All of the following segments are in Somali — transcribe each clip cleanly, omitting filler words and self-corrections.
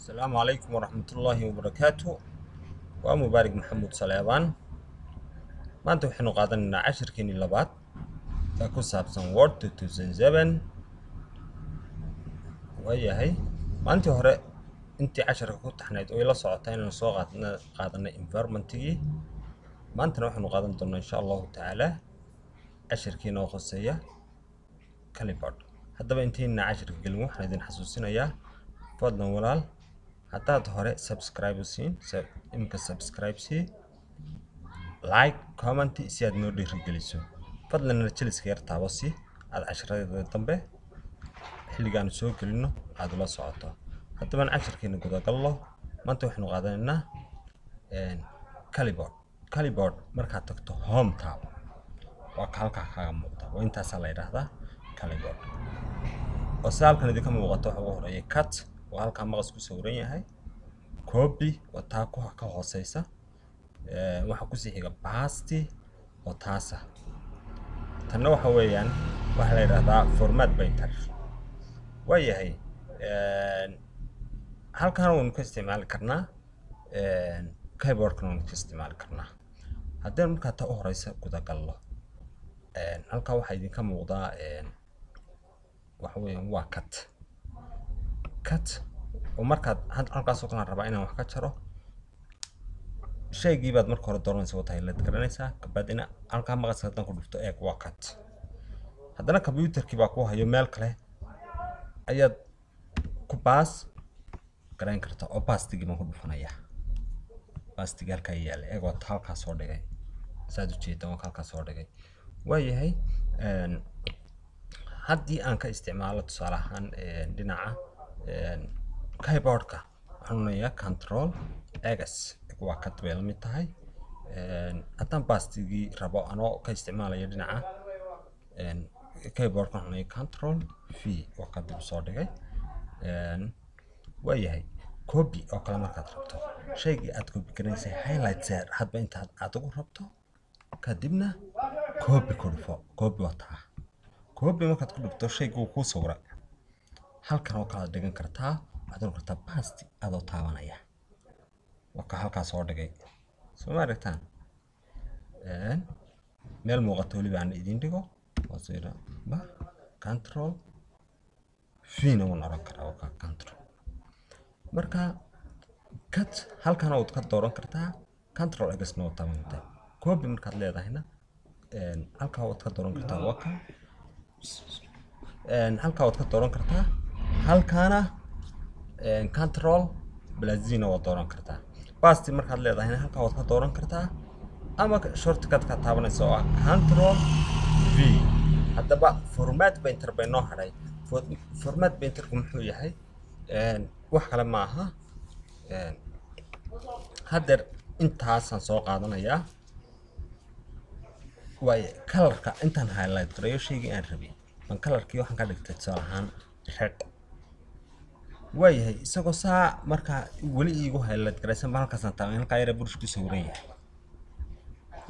السلام عليكم ورحمة الله وبركاته. ومبارك محمود صليبان. ما أنتم حنو قادنا 10 كيني لبات تاكو سابسون وورد 2007 وهي هي ما أنتم هري أنت 10 كنت حنايد ويلا صعتين نسوق قادنا انفيرمنتي ما أنت نحن قادنا دون إن شاء الله تعالى 10 كينو خصية كاليبرد هذا بنتين 10 كلمة حنا دين حسوسنا يا فضلا ولال haddaad hore subscribe siin imika subscribe sii like comment si aad noo dhiirigeliso fadlan rajaliska yar taabo si aad casharada dambe xilligaan soo gelino aad la socoto haddaba casharkeena guda gallo maanta waxaanu qaadanaynaa calibord markaad tagto home tab waa halka kaaga muuqda waa intaas la yiraahdaa calibord oo saalkan idinka muuqato waxa ugu horeeya cut وهالك مقص كسورين هاي كوبي وتاكو هكا هوسيسا waxa ku sii xiga baasti oo taasa tanna waxa weeyaan waxa la yiraahdaa format painter wayahay halkan uu ka isticmaali karnaa keyboardkan uu ka isticmaali karnaa haddii marka ta u horeysa guda gallo halka waxa idinka muuqda waxa weeyaan waa cut ومركز halkaas oo kala rabaa inaan wax ka jaro shaygii baad marka hore dooranaysaa wata la garanaysaa kabadina halka maqas hadan ku dhufto eeg waa cut hadana computerkii baa ku hayo meel kale ayaad ku baas garan kartaa oo baastigi ma ku dhufanaya baastiga halka yaal eeg waa halkaas soo dhigay saad u jeedaa waa halkaas soo dhigay waayahay haddii aan ka isticmaalo tusaale ahaan dhinaca keyboardka waxaan control x waa ka tabeel mid tahay haddaan baastigi rabo anoo ka isticmaalayo dhinaca keyboardka waxaan control v waa ka dib soo dhigay waayahay copy oo kale markaad rabto shaygii aad copy garaysay highlight hadba intaad aad ugu rabto kadibna copy ku dhufo copy wataa copy markaad ku dhufto shaygii ku sawira halkan oo kala dhigan kartaa waxaad kartaa baasti adoo taabanaya waka halkaas soo dhigay soo ma aragtaan meel muuqato waliba aan idin dhigo wasira ba control fiina uu noqon karaa waka control marka cut halkan oo ka dooran kartaa control x noo taabantaa copy markaad leedahayna halka oo ka dooran kartaa waka halka oo ka dooran kartaa halkaana control blazina waa dooran kartaa baasti markaad leedahay halka waad ka dooran kartaa ama shortcut ka taabanayso oo control v hadaba format painter bay noo haray format painter muxuu yahay wax kale ma aha hadeer intaasan soo qaadanayaa way colorka intaan highlight gareeyo shaygii aan rabay man colorkii waxaan ka dhigtay tusaale ahaan red waayahay isagoo saa marka wali iigu highlight garaysan halkaasaan taagan halka yara burshku sawran yahay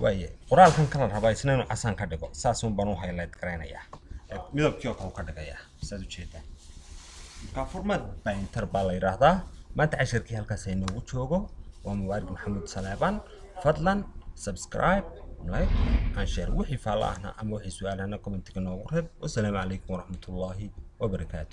waayahay qoraalkan kala rabaa isna inuu casaan ka dhigo saas uun baan u highlight garaynayaa midabkii oo kale ka dhigayaa saad u jeedaa ka format painter baa la yiraahdaa maanta casharkii halkaas ay noogu joogo waa Mubaarak Maxamuud Salaaban fadlan subscribe like and share wixii faalaahna ama wixii su'aalahna comment-ka noogu reeb wassalaamu calaykum waraxmatullaahi wabarakaatuh